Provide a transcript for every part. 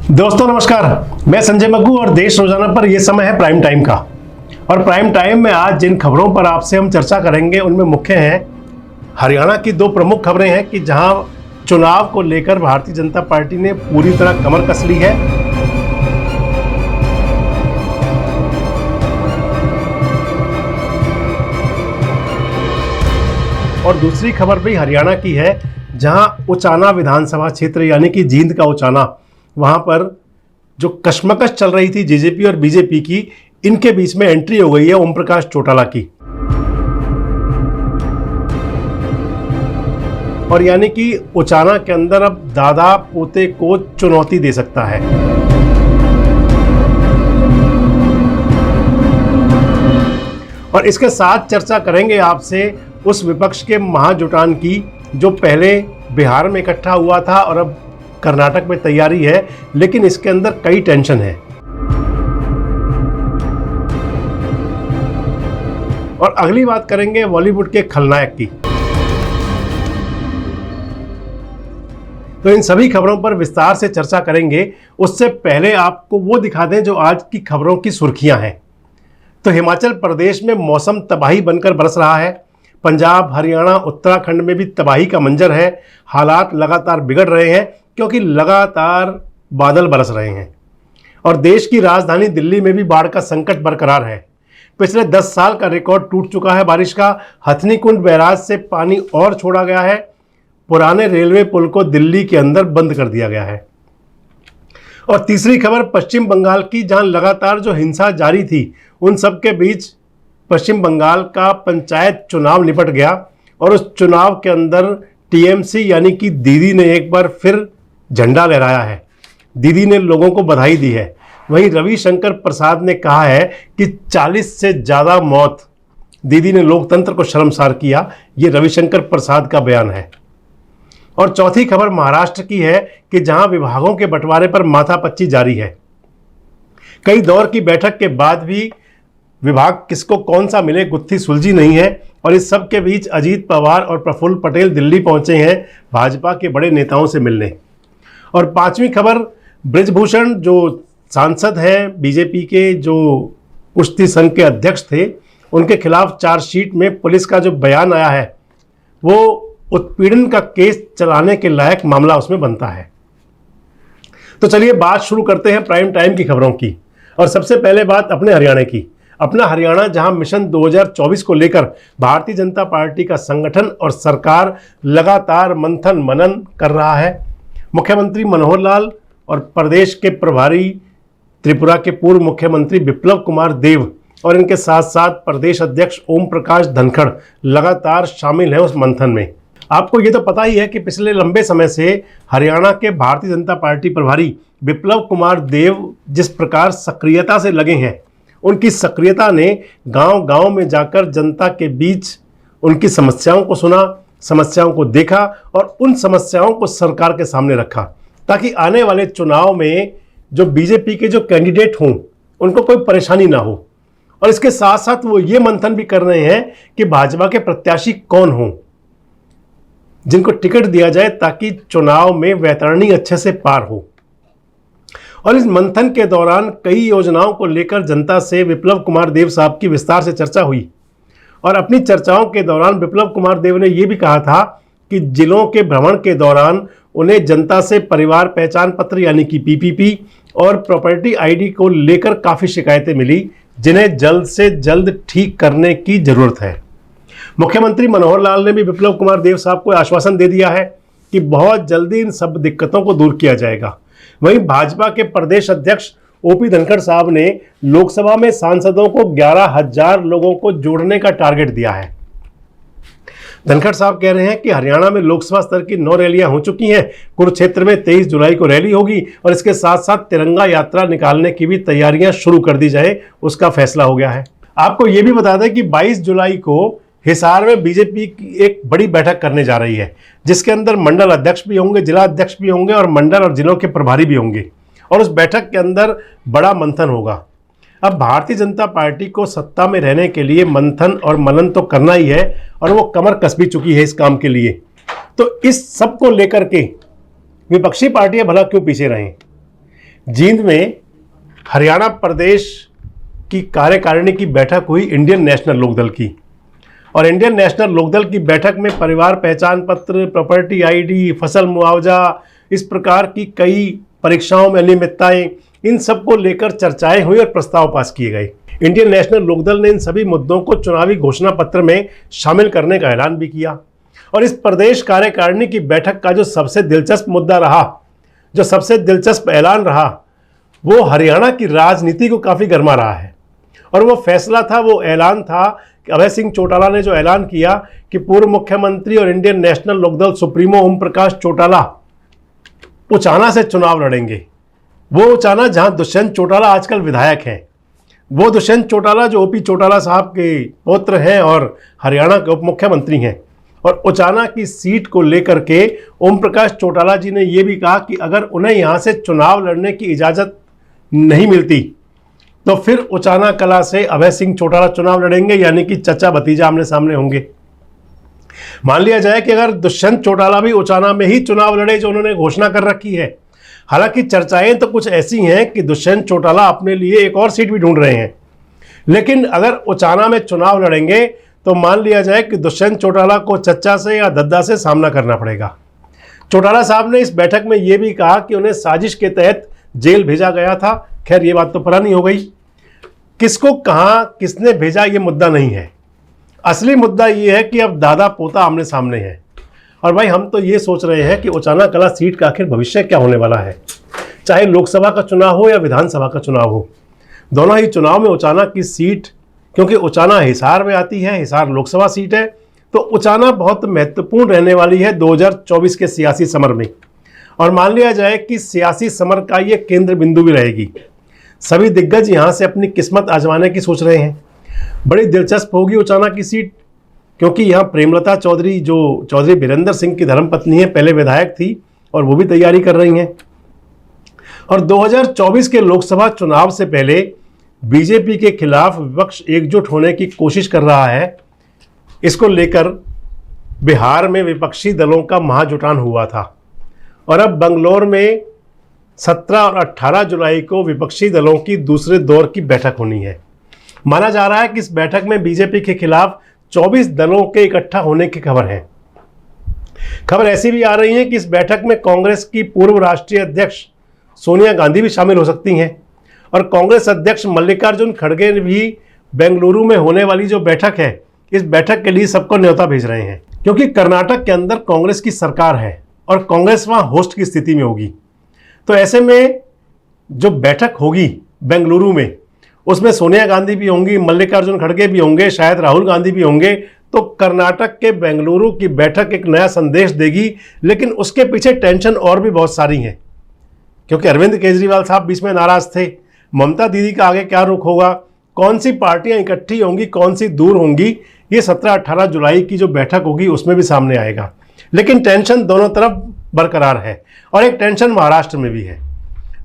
दोस्तों नमस्कार, मैं संजय मग्गू और देश रोजाना पर यह समय है प्राइम टाइम का। और प्राइम टाइम में आज जिन खबरों पर आपसे हम चर्चा करेंगे उनमें मुख्य हैं हरियाणा की दो प्रमुख खबरें हैं कि जहां चुनाव को लेकर भारतीय जनता पार्टी ने पूरी तरह कमर कस ली है। और दूसरी खबर भी हरियाणा की है जहां उचाना विधानसभा क्षेत्र यानी कि जींद का उचाना, वहां पर जो कशमकश चल रही थी जेजेपी और बीजेपी की, इनके बीच में एंट्री हो गई है ओम प्रकाश चौटाला की। और यानी कि उचाना के अंदर अब दादा पोते को चुनौती दे सकता है। और इसके साथ चर्चा करेंगे आपसे उस विपक्ष के महाजुटान की जो पहले बिहार में इकट्ठा हुआ था और अब कर्नाटक में तैयारी है, लेकिन इसके अंदर कई टेंशन है। और अगली बात करेंगे बॉलीवुड के खलनायक की। तो इन सभी खबरों पर विस्तार से चर्चा करेंगे। उससे पहले आपको वो दिखा दें जो आज की खबरों की सुर्खियां हैं। तो हिमाचल प्रदेश में मौसम तबाही बनकर बरस रहा है। पंजाब, हरियाणा, उत्तराखंड में भी तबाही का मंजर है। हालात लगातार बिगड़ रहे हैं क्योंकि लगातार बादल बरस रहे हैं। और देश की राजधानी दिल्ली में भी बाढ़ का संकट बरकरार है। पिछले 10 साल का रिकॉर्ड टूट चुका है बारिश का। हथनीकुंड बैराज से पानी और छोड़ा गया है। पुराने रेलवे पुल को दिल्ली के अंदर बंद कर दिया गया है। और तीसरी खबर पश्चिम बंगाल की, जहां लगातार जो हिंसा जारी थी उन सब के बीच पश्चिम बंगाल का पंचायत चुनाव निपट गया। और उस चुनाव के अंदर टीएमसी यानी कि दीदी ने एक बार फिर झंडा लहराया है। दीदी ने लोगों को बधाई दी है। वहीं रविशंकर प्रसाद ने कहा है कि 40 से ज़्यादा मौत, दीदी ने लोकतंत्र को शर्मसार किया। ये रविशंकर प्रसाद का बयान है। और चौथी खबर महाराष्ट्र की है कि जहां विभागों के बंटवारे पर माथापच्ची जारी है। कई दौर की बैठक के बाद भी विभाग किसको कौन सा मिले गुत्थी सुलझी नहीं है। और इस सब के बीच अजीत पवार और प्रफुल्ल पटेल दिल्ली पहुंचे हैं भाजपा के बड़े नेताओं से मिलने। और पांचवी खबर, बृजभूषण जो सांसद हैं बीजेपी के, जो कुश्ती संघ के अध्यक्ष थे, उनके खिलाफ चार्जशीट में पुलिस का जो बयान आया है वो उत्पीड़न का केस चलाने के लायक मामला उसमें बनता है। तो चलिए बात शुरू करते हैं प्राइम टाइम की खबरों की। और सबसे पहले बात अपने हरियाणा की। अपना हरियाणा जहां मिशन 2024 को लेकर भारतीय जनता पार्टी का संगठन और सरकार लगातार मंथन मनन कर रहा है। मुख्यमंत्री मनोहर लाल और प्रदेश के प्रभारी त्रिपुरा के पूर्व मुख्यमंत्री बिप्लब कुमार देव और इनके साथ साथ प्रदेश अध्यक्ष ओम प्रकाश धनखड़ लगातार शामिल हैं उस मंथन में। आपको ये तो पता ही है कि पिछले लंबे समय से हरियाणा के भारतीय जनता पार्टी प्रभारी बिप्लब कुमार देव जिस प्रकार सक्रियता से लगे हैं, उनकी सक्रियता ने गांव-गांव में जाकर जनता के बीच उनकी समस्याओं को सुना, समस्याओं को देखा और उन समस्याओं को सरकार के सामने रखा, ताकि आने वाले चुनाव में जो बीजेपी के जो कैंडिडेट हों उनको कोई परेशानी ना हो। और इसके साथ साथ वो ये मंथन भी कर रहे हैं कि भाजपा के प्रत्याशी कौन हों जिनको टिकट दिया जाए, ताकि चुनाव में वैतरणी अच्छे से पार हो। और इस मंथन के दौरान कई योजनाओं को लेकर जनता से बिप्लब कुमार देव साहब की विस्तार से चर्चा हुई। और अपनी चर्चाओं के दौरान बिप्लब कुमार देव ने यह भी कहा था कि जिलों के भ्रमण के दौरान उन्हें जनता से परिवार पहचान पत्र यानी कि पीपीपी और प्रॉपर्टी आईडी को लेकर काफ़ी शिकायतें मिली, जिन्हें जल्द से जल्द ठीक करने की जरूरत है। मुख्यमंत्री मनोहर लाल ने भी बिप्लब कुमार देव साहब को आश्वासन दे दिया है कि बहुत जल्दी इन सब दिक्कतों को दूर किया जाएगा। वहीं भाजपा के प्रदेश अध्यक्ष ओपी धनखड़ साहब ने लोकसभा में सांसदों को 11,000 लोगों को जोड़ने का टारगेट दिया है। धनखड़ साहब कह रहे हैं कि हरियाणा में लोकसभा स्तर की 9 रैलियां हो चुकी हैं। कुरुक्षेत्र में 23 जुलाई को रैली होगी और इसके साथ साथ तिरंगा यात्रा निकालने की भी तैयारियां शुरू कर दी जाए, उसका फैसला हो गया है। आपको ये भी बता दें कि 22 जुलाई को हिसार में बीजेपी की एक बड़ी बैठक करने जा रही है, जिसके अंदर मंडल अध्यक्ष भी होंगे, जिला अध्यक्ष भी होंगे और मंडल और जिलों के प्रभारी भी होंगे। और उस बैठक के अंदर बड़ा मंथन होगा। अब भारतीय जनता पार्टी को सत्ता में रहने के लिए मंथन और मनन तो करना ही है और वो कमर कस भी चुकी है इस काम के लिए। तो इस सब को लेकर के विपक्षी पार्टियां भला क्यों पीछे रहें? जींद में हरियाणा प्रदेश की कार्यकारिणी की बैठक हुई इंडियन नेशनल लोकदल की। और इंडियन नेशनल लोकदल की बैठक में परिवार पहचान पत्र, प्रॉपर्टी आईडी, फसल मुआवजा, इस प्रकार की कई परीक्षाओं में अनियमितताएं, इन सब को लेकर चर्चाएं हुई और प्रस्ताव पास किए गए। इंडियन नेशनल लोकदल ने इन सभी मुद्दों को चुनावी घोषणा पत्र में शामिल करने का ऐलान भी किया। और इस प्रदेश कार्यकारिणी की बैठक का जो सबसे दिलचस्प मुद्दा रहा, जो सबसे दिलचस्प ऐलान रहा, वो हरियाणा की राजनीति को काफ़ी गरमा रहा है। और वो फैसला था, वो ऐलान था कि अभय सिंह चौटाला ने जो ऐलान किया कि पूर्व मुख्यमंत्री और Indian national Lokdal supremo Om Prakash Chautala Uchana से चुनाव लड़ेंगे। वो उचाना जहां दुष्यंत चौटाला आजकल विधायक हैं, वो दुष्यंत चौटाला जो ओपी चौटाला साहब के पुत्र हैं और हरियाणा के उप मुख्यमंत्री हैं। और उचाना की सीट को लेकर के ओम प्रकाश चौटाला जी ने ये भी कहा कि अगर उन्हें यहाँ से चुनाव लड़ने की इजाज़त नहीं मिलती तो फिर उचाना कला से अभय सिंह चौटाला चुनाव लड़ेंगे, यानी कि चचा भतीजा आमने सामने होंगे। मान लिया जाए कि अगर दुष्यंत चौटाला भी उचाना में ही चुनाव लड़े, जो उन्होंने घोषणा कर रखी है। हालांकि चर्चाएं तो कुछ ऐसी हैं कि दुष्यंत चौटाला अपने लिए एक और सीट भी ढूंढ रहे हैं, लेकिन अगर उचाना में चुनाव लड़ेंगे तो मान लिया जाए कि दुष्यंत चौटाला को चच्चा से या दद्दा से सामना करना पड़ेगा। चौटाला साहब ने इस बैठक में यह भी कहा कि उन्हें साजिश के तहत जेल भेजा गया था। खैर, ये बात तो पुरानी हो गई। किसको कहाँ किसने भेजा ये मुद्दा नहीं है। असली मुद्दा ये है कि अब दादा पोता आमने सामने हैं। और भाई, हम तो ये सोच रहे हैं कि उचाना कला सीट का आखिर भविष्य क्या होने वाला है। चाहे लोकसभा का चुनाव हो या विधानसभा का चुनाव हो, दोनों ही चुनाव में उचाना की सीट, क्योंकि उचाना हिसार में आती है, हिसार लोकसभा सीट है, तो उचाना बहुत महत्वपूर्ण रहने वाली है 2024 के सियासी समर में। और मान लिया जाए कि सियासी समर का ये केंद्र बिंदु भी रहेगी। सभी दिग्गज यहाँ से अपनी किस्मत आजमाने की सोच रहे हैं। बड़ी दिलचस्प होगी उचाना की सीट, क्योंकि यहाँ प्रेमलता चौधरी, जो चौधरी बीरेंद्र सिंह की धर्मपत्नी है, पहले विधायक थी और वो भी तैयारी कर रही हैं। और 2024 के लोकसभा चुनाव से पहले बीजेपी के खिलाफ विपक्ष एकजुट होने की कोशिश कर रहा है। इसको लेकर बिहार में विपक्षी दलों का महाजुटान हुआ था और अब बंगलौर में 17 और 18 जुलाई को विपक्षी दलों की दूसरे दौर की बैठक होनी है। माना जा रहा है कि इस बैठक में बीजेपी के खिलाफ 24 दलों के इकट्ठा होने की खबर है। खबर ऐसी भी आ रही है कि इस बैठक में कांग्रेस की पूर्व राष्ट्रीय अध्यक्ष सोनिया गांधी भी शामिल हो सकती हैं और कांग्रेस अध्यक्ष मल्लिकार्जुन खड़गे भी बेंगलुरु में होने वाली जो बैठक है, इस बैठक के लिए सबको न्योता भेज रहे हैं, क्योंकि कर्नाटक के अंदर कांग्रेस की सरकार है और कांग्रेस वहां होस्ट की स्थिति में होगी। तो ऐसे में जो बैठक होगी बेंगलुरु में, उसमें सोनिया गांधी भी होंगी, मल्लिकार्जुन खड़गे भी होंगे, शायद राहुल गांधी भी होंगे। तो कर्नाटक के बेंगलुरु की बैठक एक नया संदेश देगी, लेकिन उसके पीछे टेंशन और भी बहुत सारी हैं, क्योंकि अरविंद केजरीवाल साहब बीच में नाराज थे। ममता दीदी का आगे क्या रुख होगा, कौन सी पार्टियां इकट्ठी होंगी, कौन सी दूर होंगी, ये 17-18 जुलाई की जो बैठक होगी उसमें भी सामने आएगा। लेकिन टेंशन दोनों तरफ बरकरार है और एक टेंशन महाराष्ट्र में भी है।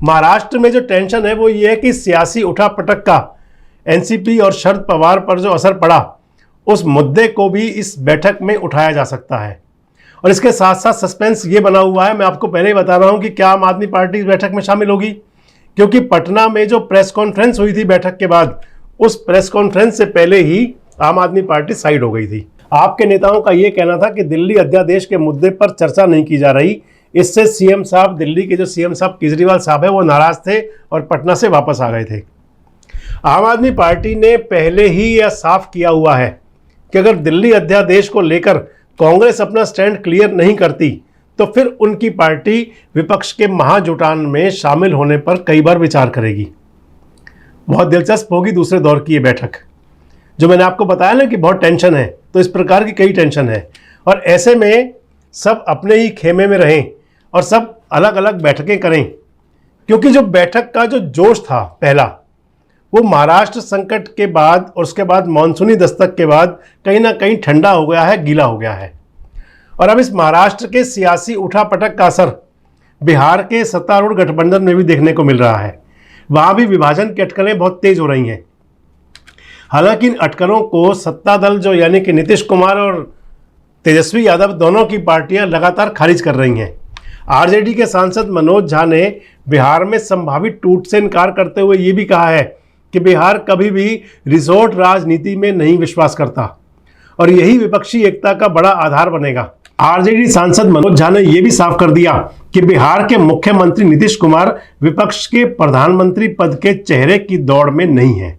महाराष्ट्र में जो टेंशन है वो ये है कि सियासी उठापटक का एनसीपी और शरद पवार पर जो असर पड़ा, उस मुद्दे को भी इस बैठक में उठाया जा सकता है। और इसके साथ साथ सस्पेंस ये बना हुआ है, मैं आपको पहले ही बता रहा हूं कि क्या आम आदमी पार्टी इस बैठक में शामिल होगी, क्योंकि पटना में जो प्रेस कॉन्फ्रेंस हुई थी बैठक के बाद, उस प्रेस कॉन्फ्रेंस से पहले ही आम आदमी पार्टी साइड हो गई थी। आपके नेताओं का ये कहना था कि दिल्ली अध्यादेश के मुद्दे पर चर्चा नहीं की जा रही, इससे सीएम साहब, दिल्ली के जो सीएम साहब केजरीवाल साहब है, वो नाराज थे और पटना से वापस आ गए थे। आम आदमी पार्टी ने पहले ही यह साफ किया हुआ है कि अगर दिल्ली अध्यादेश को लेकर कांग्रेस अपना स्टैंड क्लियर नहीं करती तो फिर उनकी पार्टी विपक्ष के महाजुटान में शामिल होने पर कई बार विचार करेगी। बहुत दिलचस्प होगी दूसरे दौर की ये बैठक। जो मैंने आपको बताया ना कि बहुत टेंशन है, तो इस प्रकार की कई टेंशन है और ऐसे में सब अपने ही खेमे में रहें और सब अलग अलग बैठकें करें, क्योंकि जो बैठक का जो जोश था पहला, वो महाराष्ट्र संकट के बाद और उसके बाद मानसूनी दस्तक के बाद कहीं ना कहीं ठंडा हो गया है, गीला हो गया है। और अब इस महाराष्ट्र के सियासी उठापटक का असर बिहार के सत्तारूढ़ गठबंधन में भी देखने को मिल रहा है। वहाँ भी विभाजन की अटकलें बहुत तेज हो रही हैं। हालांकि इन अटकलों को सत्ता दल जो यानी कि नीतीश कुमार और तेजस्वी यादव दोनों की पार्टियां लगातार खारिज कर रही हैं। आरजेडी के सांसद मनोज झा ने बिहार में संभावित टूट से इनकार करते हुए ये भी कहा है कि बिहार कभी भी रिजॉर्ट राजनीति में नहीं विश्वास करता और यही विपक्षी एकता का बड़ा आधार बनेगा। आरजेडी सांसद मनोज झा ने यह भी साफ कर दिया कि बिहार के मुख्यमंत्री नीतीश कुमार विपक्ष के प्रधानमंत्री पद के चेहरे की दौड़ में नहीं है।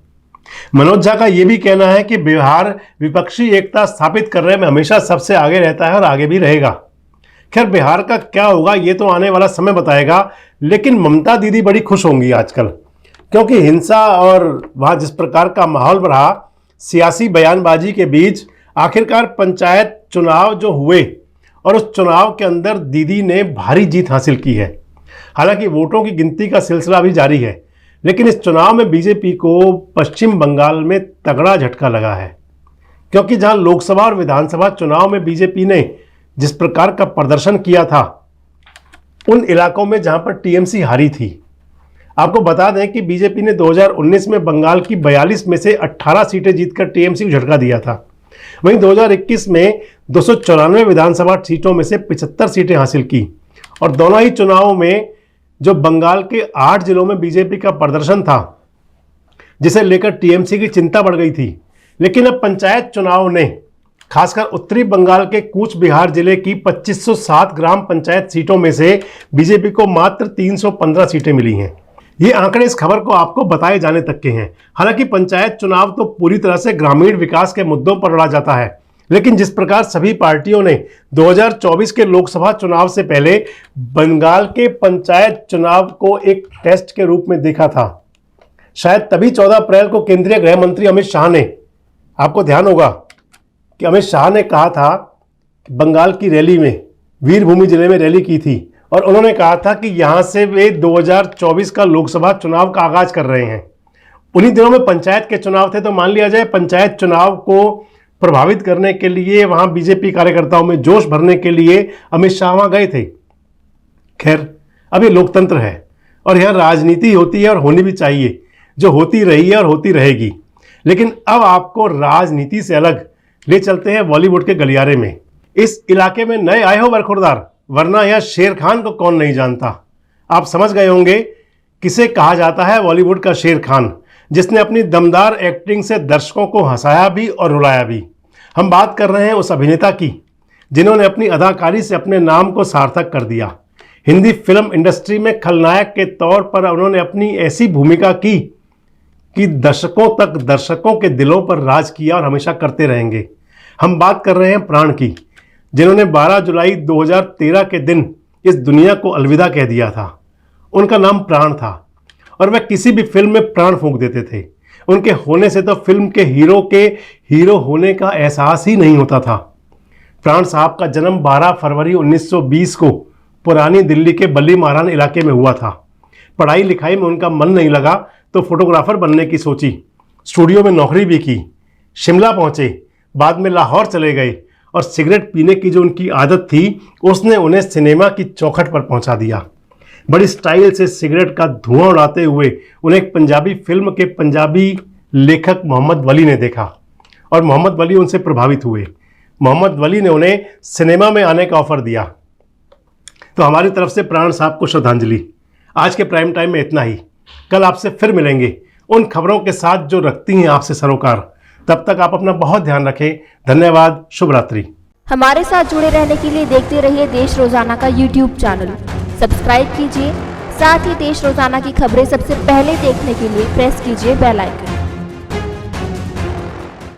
मनोज झा का यह भी कहना है कि बिहार विपक्षी एकता स्थापित करने में हमेशा सबसे आगे रहता है और आगे भी रहेगा। खैर, बिहार का क्या होगा ये तो आने वाला समय बताएगा, लेकिन ममता दीदी बड़ी खुश होंगी आजकल, क्योंकि हिंसा और वहां जिस प्रकार का माहौल रहा, सियासी बयानबाजी के बीच आखिरकार पंचायत चुनाव जो हुए और उस चुनाव के अंदर दीदी ने भारी जीत हासिल की है। हालांकि वोटों की गिनती का सिलसिला भी जारी है, लेकिन इस चुनाव में बीजेपी को पश्चिम बंगाल में तगड़ा झटका लगा है, क्योंकि जहां लोकसभा और विधानसभा चुनाव में बीजेपी ने जिस प्रकार का प्रदर्शन किया था, उन इलाकों में जहां पर टीएमसी हारी थी। आपको बता दें कि बीजेपी ने 2019 में बंगाल की 42 में से 18 सीटें जीतकर टीएमसी को झटका दिया था। वहीं 2021 में 294 विधानसभा सीटों में से 75 सीटें हासिल की और दोनों ही चुनावों में जो बंगाल के 8 जिलों में बीजेपी का प्रदर्शन था, जिसे लेकर टीएमसी की चिंता बढ़ गई थी। लेकिन अब पंचायत चुनाव ने खासकर उत्तरी बंगाल के कूच बिहार जिले की 2507 ग्राम पंचायत सीटों में से बीजेपी को मात्र 315 सीटें मिली हैं। ये आंकड़े इस खबर को आपको बताए जाने तक के हैं। हालांकि पंचायत चुनाव तो पूरी तरह से ग्रामीण विकास के मुद्दों पर लड़ा जाता है, लेकिन जिस प्रकार सभी पार्टियों ने 2024 के लोकसभा चुनाव से पहले बंगाल के पंचायत चुनाव को एक टेस्ट के रूप में देखा था, शायद तभी 14 अप्रैल को केंद्रीय गृह मंत्री अमित शाह ने, आपको ध्यान होगा कि अमित शाह ने कहा था कि बंगाल की रैली में वीरभूमि जिले में रैली की थी और उन्होंने कहा था कि यहां से वे 2024 का लोकसभा चुनाव का आगाज कर रहे हैं। उन्हीं दिनों में पंचायत के चुनाव थे, तो मान लिया जाए पंचायत चुनाव को प्रभावित करने के लिए, वहां बीजेपी कार्यकर्ताओं में जोश भरने के लिए अमित शाह वहां गए थे। खैर, अब ये लोकतंत्र है और यह राजनीति होती है और होनी भी चाहिए, जो होती रही है और होती रहेगी। लेकिन अब आपको राजनीति से अलग ले चलते हैं बॉलीवुड के गलियारे में। इस इलाके में नए आए हो बरखुरदार, वरना यह शेर खान को कौन नहीं जानता। आप समझ गए होंगे किसे कहा जाता है बॉलीवुड का शेर खान, जिसने अपनी दमदार एक्टिंग से दर्शकों को हंसाया भी और रुलाया भी। हम बात कर रहे हैं उस अभिनेता की जिन्होंने अपनी अदाकारी से अपने नाम को सार्थक कर दिया। हिंदी फिल्म इंडस्ट्री में खलनायक के तौर पर उन्होंने अपनी ऐसी भूमिका की कि दर्शकों के दिलों पर राज किया और हमेशा करते रहेंगे। हम बात कर रहे हैं प्राण की, जिन्होंने 12 जुलाई 2013 के दिन इस दुनिया को अलविदा कह दिया था। उनका नाम प्राण था और वह किसी भी फिल्म में प्राण फूंक देते थे। उनके होने से तो फिल्म के हीरो होने का एहसास ही नहीं होता था। प्राण साहब का जन्म 12 फरवरी 1920 को पुरानी दिल्ली के बली मारान इलाके में हुआ था। पढ़ाई लिखाई में उनका मन नहीं लगा तो फोटोग्राफर बनने की सोची, स्टूडियो में नौकरी भी की, शिमला पहुंचे, बाद में लाहौर चले गए और सिगरेट पीने की जो उनकी आदत थी उसने उन्हें सिनेमा की चौखट पर पहुंचा दिया। बड़ी स्टाइल से सिगरेट का धुआं उड़ाते हुए उन्हें एक पंजाबी फिल्म के पंजाबी लेखक मोहम्मद वली ने देखा और मोहम्मद वली उनसे प्रभावित हुए। मोहम्मद वली ने उन्हें सिनेमा में आने का ऑफर दिया। तो हमारी तरफ से प्राण साहब को श्रद्धांजलि। आज के प्राइम टाइम में इतना ही। कल आपसे फिर मिलेंगे उन खबरों के साथ जो रखती हैं आपसे सरोकार। तब तक आप अपना बहुत ध्यान रखें। धन्यवाद। शुभ रात्रि। हमारे साथ जुड़े रहने के लिए देखते रहिए देश रोजाना का यूट्यूब चैनल सब्सक्राइब कीजिए। साथ ही देश रोजाना की खबरें सबसे पहले देखने के लिए प्रेस कीजिए बेल आइकन।